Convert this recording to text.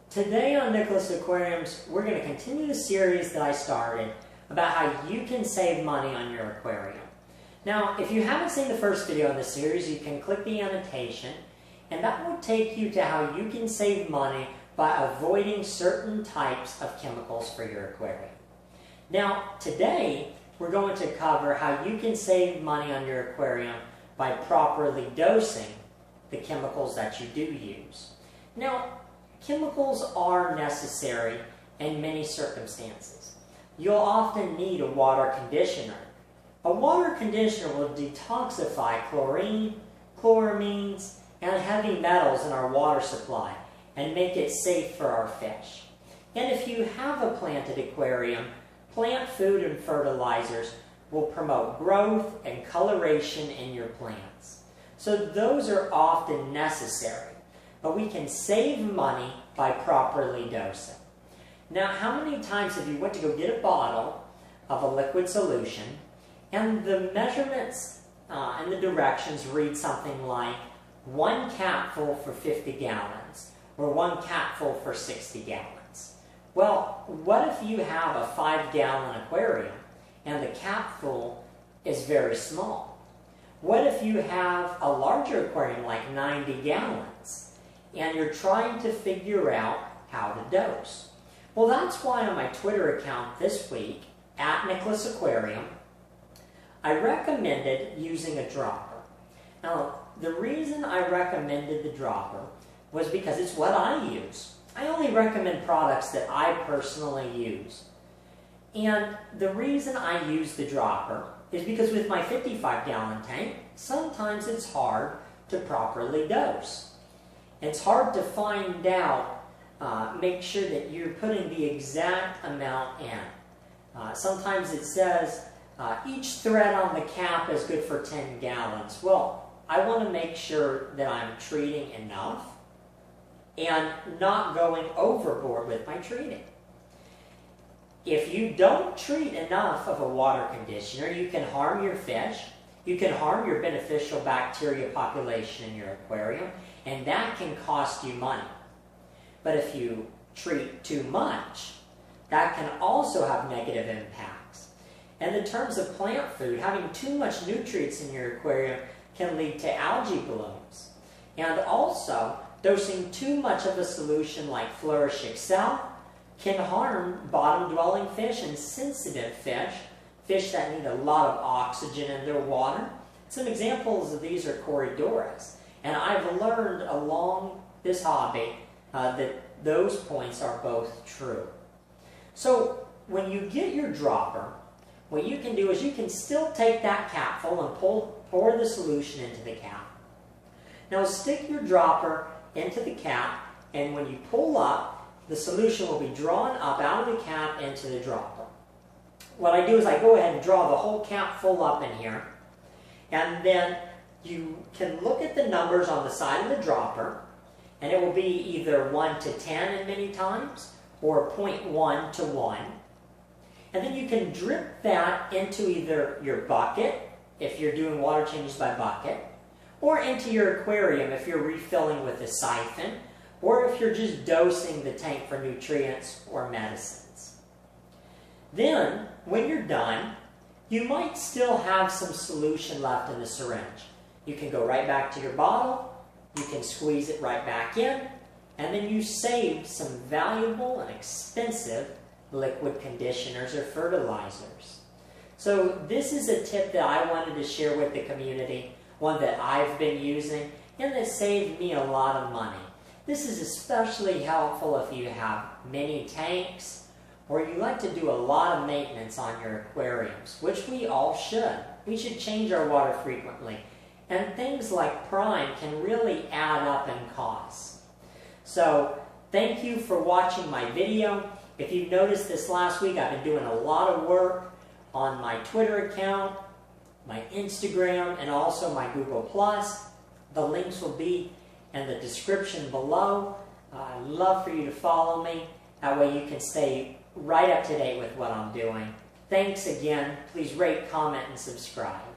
Today on Nicolas Aquariums, we're going to continue the series that I started about how you can save money on your aquarium. Now, if you haven't seen the first video in this series, you can click the annotation, and that will take you to how you can save money by avoiding certain types of chemicals for your aquarium. Now, today, we're going to cover how you can save money on your aquarium by properly dosing the chemicals that you do use. Now, chemicals are necessary in many circumstances. You'll often need a water conditioner. A water conditioner will detoxify chlorine, chloramines, and heavy metals in our water supply and make it safe for our fish. And if you have a planted aquarium, plant food and fertilizers will promote growth and coloration in your plants. So those are often necessary, but we can save money by properly dosing. Now, how many times have you went to go get a bottle of a liquid solution and the measurements and the directions read something like 1 capful for 50 gallons or 1 capful for 60 gallons? Well, what if you have a 5-gallon aquarium and the capful is very small? What if you have a larger aquarium like 90 gallons and you're trying to figure out how to dose? Well, that's why on my Twitter account this week, @NicolasAquarium, I recommended using a dropper. Now, the reason I recommended the dropper was because it's what I use. I only recommend products that I personally use. And the reason I use the dropper is because with my 55-gallon tank, sometimes it's hard to properly dose. It's hard to find out, make sure that you're putting the exact amount in. Sometimes it says each thread on the cap is good for 10 gallons. Well, I want to make sure that I'm treating enough and not going overboard with my treating. If you don't treat enough of a water conditioner, you can harm your fish, you can harm your beneficial bacteria population in your aquarium, and that can cost you money. But if you treat too much, that can also have negative impacts. And in terms of plant food, having too much nutrients in your aquarium can lead to algae blooms. And also, dosing too much of a solution like Flourish Excel can harm bottom-dwelling fish and sensitive fish, fish that need a lot of oxygen in their water. Some examples of these are Corydoras. And I've learned along this hobby that those points are both true. So when you get your dropper, what you can do is you can still take that capful and pour the solution into the cap. Now stick your dropper into the cap, and when you pull up, the solution will be drawn up out of the cap into the dropper. What I do is I go ahead and draw the whole cap full up in here, and then you can look at the numbers on the side of the dropper, and it will be either 1 to 10 in many times, or 0.1 to 1. And then you can drip that into either your bucket, if you're doing water changes by bucket, or into your aquarium if you're refilling with a siphon, or if you're just dosing the tank for nutrients or medicines. Then, when you're done, you might still have some solution left in the syringe. You can go right back to your bottle, you can squeeze it right back in, and then you saved some valuable and expensive liquid conditioners or fertilizers. So this is a tip that I wanted to share with the community, one that I've been using, and that saved me a lot of money. This is especially helpful if you have many tanks or you like to do a lot of maintenance on your aquariums, which we all should. We should change our water frequently. And things like prime can really add up in costs. So thank you for watching my video. If you've noticed this last week, I've been doing a lot of work on my Twitter account, my Instagram, and also my Google+. The links will be in the description below. I'd love for you to follow me. That way you can stay right up to date with what I'm doing. Thanks again. Please rate, comment, and subscribe.